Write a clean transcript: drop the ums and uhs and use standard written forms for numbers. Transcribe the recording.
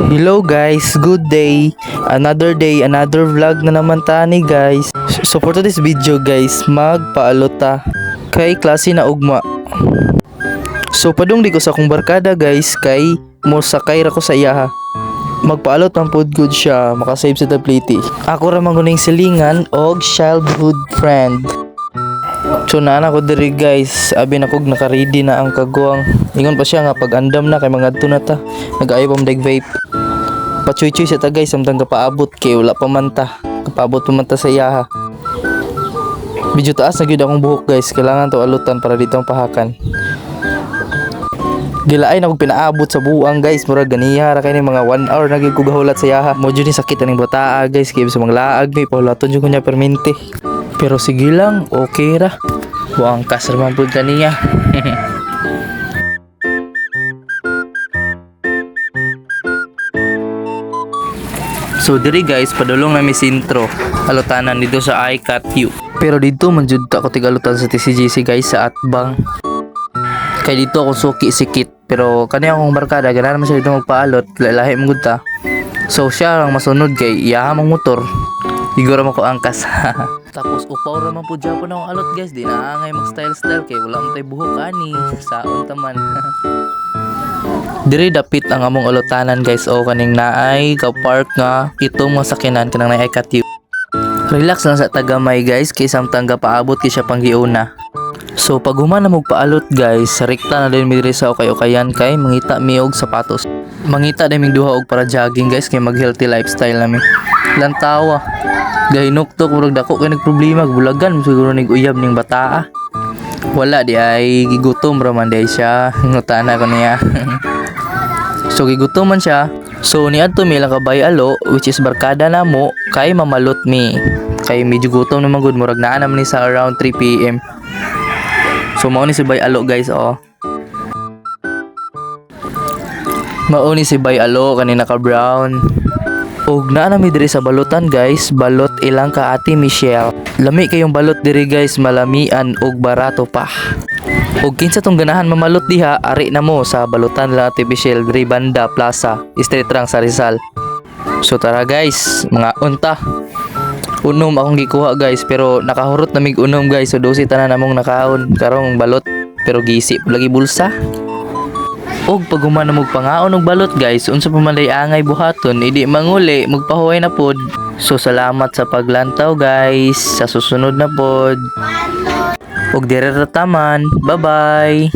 Hello guys, good day. Another day, another vlog na naman tani guys. So for today's video guys, magpaalot ta kay klase na ugma. So padung di ko sa akong barkada guys kay mo sakay ra ko sa iyaha. Magpaalot man pod good siya, makasave sa tableti. Ako ra man guning silingan og childhood friend. So naana ko diri guys, abi na kog naka-ready na ang kagwang. Ingon pa siya nga pag andam na kay mga adto na ta. Nag-ayo pa mag vape. Pachuy-chuy sa ta guys, samtang kapaabot kay wala pa man ta. Kapaabot pa man ta sa iyaha. Medyo taas na gyud akong buhok guys, kailangan to alutan para dito ang pahakan. Gilaay na kog pinaabot sa buang guys, murag ganiya ra kay ni mga 1 hour na gyud ko gahulat sa iyaha. Mo jud ni sakit aning bataa guys, kay sa mga laag ni pahulaton jud ko niya permente. Pero sige lang, okay ra. Buang kasarman po kaniya. So diri guys, padulong na mi sintro. Alutanan dito sa I Cut You. Pero dito man jud ako tigalutan sa TCGC guys sa Atbang. Kay dito ako suki sikit. Pero kani akong barkada, ganahan man siya dito magpaalot. Lahi mo gud ta. So siya lang masunod kay iya mang motor. Siguro mo ko angkas. Tapos upaw ra man po Japon akong alot guys. Di na angay mag style kay wala man tay buhok ani. Saon taman. Diri dapit ang among alotanan guys, o kaning naay ka park nga itong mga sakinan kanang naay Cut You. Relax lang sa tagamay guys, kay samtang paabot kay siya panggiuna. So pag human na magpaalot guys, rekta na din mi diri sa okay-okayan kay mangita mi og sapatos. Mangita din mi duha og para jogging guys kay mag healthy lifestyle nami. Lantawa. Gahinuktok murag dako kay nagproblema, bulagan siguro nig uyab ning bataa. Wala di ay gigutom ra man day siya. Ngutana ko niya. So gigutom man siya. So niadto mi lang kabay alo, which is barkada namo kay mamalot mi. Kay medyo gutom naman gud, murag naa naman ni sa around 3 PM. So mao ni si Bay Alo guys, oh. Mao ni si Bay Alo kanina ka brown. Og naa nami diri sa balutan guys, balot ilang ka Ate Michelle. Lami kayong balot diri guys, malamian og barato pa. Og kinsa tong ganahan mamalot diha, ari na mo sa balutan la Ate Michelle diri Banda Plaza, Street Rang sa Rizal. So tara guys, mga unta. Unom akong gikuha guys, pero nakahurot na mig unom guys, so dosi tanan namong nakaon karong balot pero gisip lagi bulsa. Og pag human na magpangaon og balot guys, unsa pa man day angay buhaton, idi manguli magpahuway na pod. So salamat sa paglantaw guys, sa susunod na pod. Og dire ra taman, bye bye.